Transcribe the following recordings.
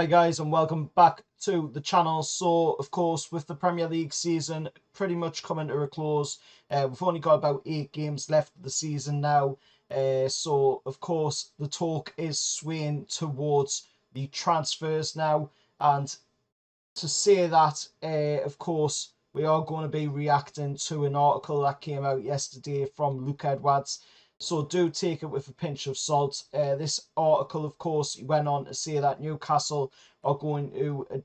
Hi guys, and welcome back to the channel. So of course, with the Premier League season pretty much coming to a close, we've only got about 8 games left of the season now. So of course the talk is swaying towards the transfers now, and to say that, of course, we are going to be reacting to an article that came out yesterday from Luke Edwards. So do take it with a pinch of salt. This article, of course, he went on to say that Newcastle are going to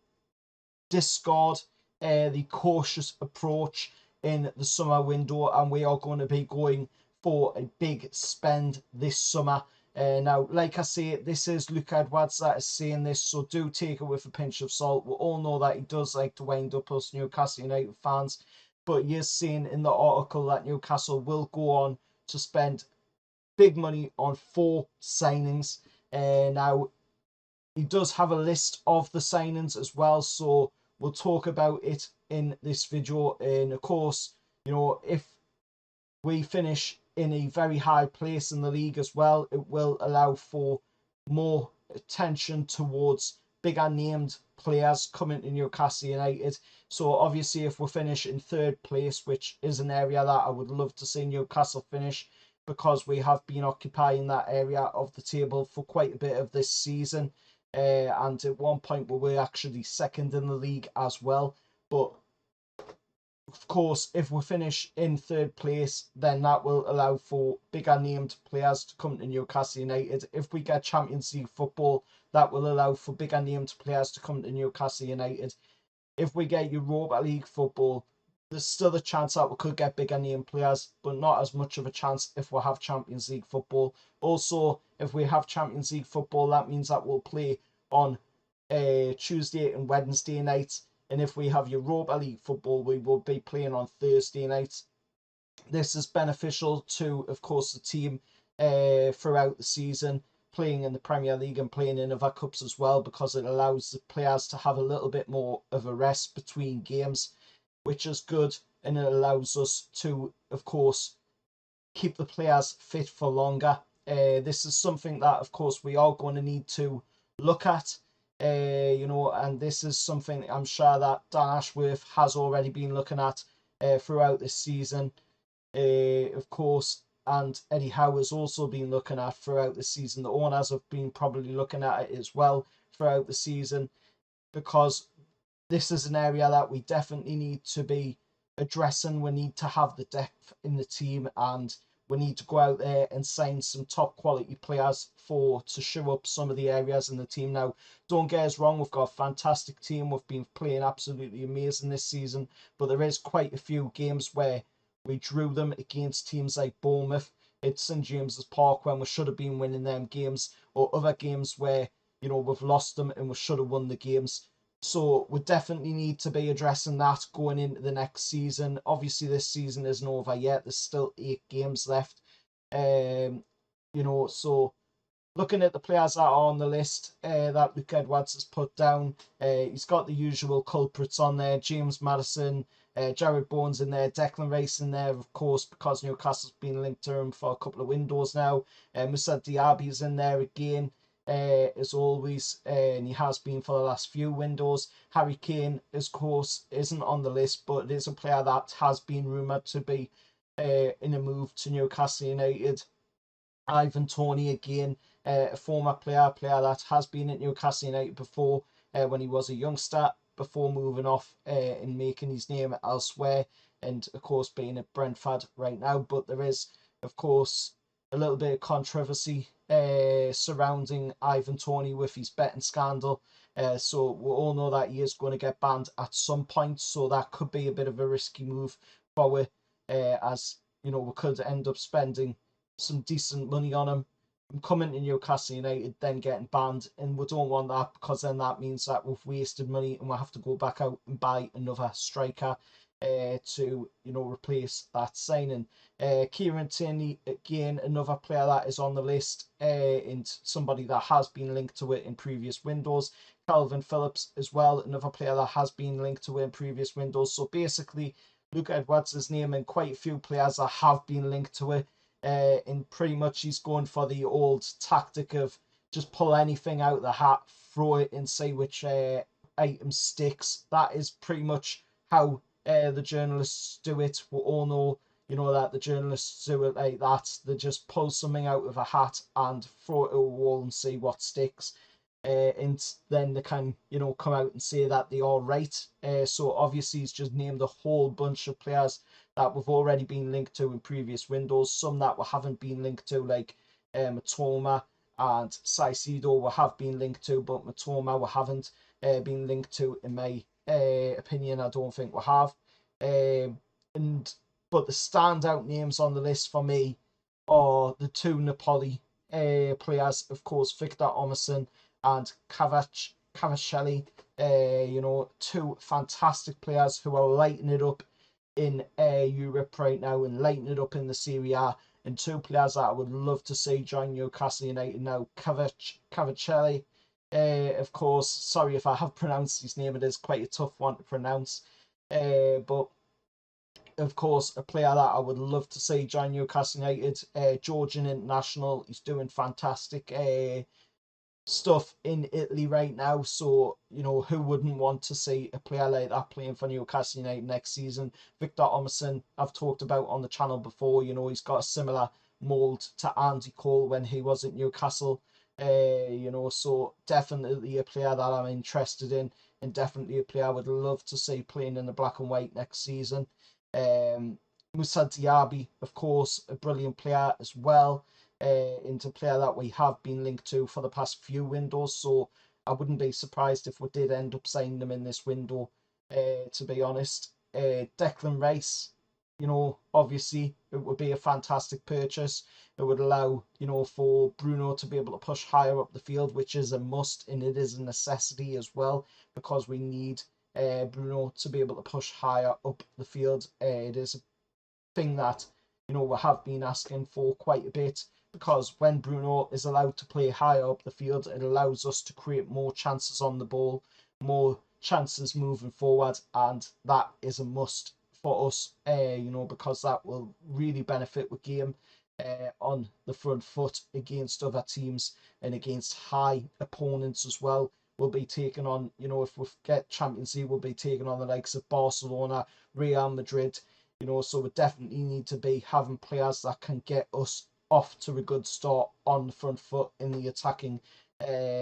discard the cautious approach in the summer window, and we are going to be going for a big spend this summer. Now, like I say, this is Luke Edwards that is saying this, so do take it with a pinch of salt. We all know that he does like to wind up us Newcastle United fans, but he is saying in the article that Newcastle will go on to spend big money on 4 signings. Now, he does have a list of the signings as well, so we'll talk about it in this video. And of course, if we finish in a very high place in the league as well, it will allow for more attention towards bigger named players coming to Newcastle United. So obviously, if we finish in 3rd place, which is an area that I would love to see Newcastle finish, because we have been occupying that area of the table for quite a bit of this season. And at one point we were actually 2nd in the league as well. But of course, if we finish in 3rd place, then that will allow for bigger named players to come to Newcastle United. If we get Champions League football, that will allow for bigger named players to come to Newcastle United. If we get Europa League football, there's still a chance that we could get bigger name players, but not as much of a chance if we have Champions League football. Also, if we have Champions League football, that means that we'll play on Tuesday and Wednesday nights. And if we have Europa League football, we will be playing on Thursday nights. This is beneficial to, of course, the team throughout the season, playing in the Premier League and playing in other cups as well, because it allows the players to have a little bit more of a rest between games, which is good, and it allows us to, of course, keep the players fit for longer. This is something that, of course, we are going to need to look at, and this is something I'm sure that Dan Ashworth has already been looking at throughout this season, of course, and Eddie Howe has also been looking at throughout the season. The owners have been probably looking at it as well throughout the season, because this is an area that we definitely need to be addressing. We need to have the depth in the team, and we need to go out there and sign some top quality players to show up some of the areas in the team. Now, don't get us wrong, we've got a fantastic team. We've been playing absolutely amazing this season, but there is quite a few games where we drew them against teams like Bournemouth at St James's Park when we should have been winning them games, or other games where we've lost them and we should have won the games. So we definitely need to be addressing that going into the next season. Obviously, this season isn't over yet. There's still 8 games left. So looking at the players that are on the list that Luke Edwards has put down, he's got the usual culprits on there. James Maddison, Jared Bourne's in there, Declan Rice in there, of course, because Newcastle's been linked to him for a couple of windows now. Moussa Diaby's in there again, as always, and he has been for the last few windows. Harry Kane, of course, isn't on the list, but it is a player that has been rumoured to be in a move to Newcastle United. Ivan Toney again, a former player that has been at Newcastle United before, when he was a youngster, before moving off and making his name elsewhere, and of course being at Brentford right now. But there is, of course, a little bit of controversy surrounding Ivan Toney with his betting scandal. So we all know that he is going to get banned at some point. So that could be a bit of a risky move for as we could end up spending some decent money on him, coming to Newcastle United, then getting banned, and we don't want that, because then that means that we've wasted money and we'll have to go back out and buy another striker to replace that signing. Kieran Tierney again, another player that is on the list, and somebody that has been linked to it in previous windows. Calvin Phillips as well, another player that has been linked to it in previous windows. So basically, Luke Edwards is naming quite a few players that have been linked to it, and pretty much he's going for the old tactic of just pull anything out of the hat throw it and see which item sticks. That is pretty much how the journalists do it. We all know, you know, that the journalists do it like that. They just pull something out of a hat and throw it at a wall and see what sticks. And then they can, you know, come out and say that they are right. So obviously he's just named a whole bunch of players that we've already been linked to in previous windows. Some that we haven't been linked to, like Matoma and Saicedo we have been linked to, but Matoma we haven't been linked to, in my opinion. I don't think we have. But the standout names on the list for me are the two Napoli players, of course, Victor Omerson and Cavacelli. You know, two fantastic players who are lighting it up in Europe right now and lighting it up in the Serie A, and two players that I would love to see join Newcastle United now. Cavacelli, of course, sorry if I have pronounced his name, it is quite a tough one to pronounce, but of course, a player that I would love to see join Newcastle United. Georgian international. He's doing fantastic stuff in Italy right now. So, you know, who wouldn't want to see a player like that playing for Newcastle United next season? Victor Omerson, I've talked about on the channel before. You know, he's got a similar mould to Andy Cole when he was at Newcastle. You know, so definitely a player that I'm interested in, and definitely a player I would love to see playing in the black and white next season. Moussa Diaby, of course, a brilliant player as well, into player that we have been linked to for the past few windows, so I wouldn't be surprised if we did end up signing them in this window, to be honest. Declan Rice, you know, obviously it would be a fantastic purchase. It would allow, you know, for Bruno to be able to push higher up the field, which is a must, and it is a necessity as well, because we need Bruno to be able to push higher up the field. It is a thing that, you know, we have been asking for quite a bit, because when Bruno is allowed to play higher up the field, it allows us to create more chances on the ball, more chances moving forward, and that is a must for us, you know, because that will really benefit the game on the front foot against other teams and against high opponents as well. We'll be taking on, you know, if we get Champions League, we'll be taking on the likes of Barcelona, Real Madrid, you know, so we definitely need to be having players that can get us off to a good start on the front foot in the attacking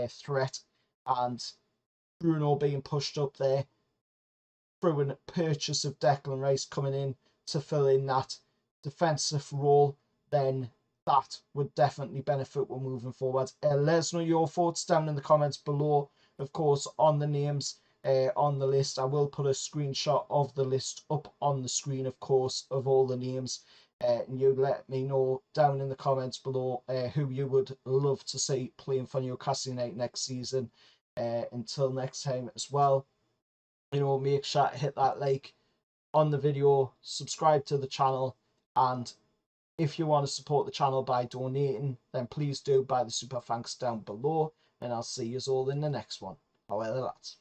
threat. And Bruno being pushed up there through a purchase of Declan Rice coming in to fill in that defensive role, then that would definitely benefit when moving forward. Let us know your thoughts down in the comments below, of course, on the names on the list. I will put a screenshot of the list up on the screen, of course, of all the names. And you let me know down in the comments below who you would love to see playing for Newcastle United next season. Until next time as well, you know, make sure to hit that like on the video, subscribe to the channel, and if you want to support the channel by donating, then please do by the super thanks down below, and I'll see you all in the next one. However, that's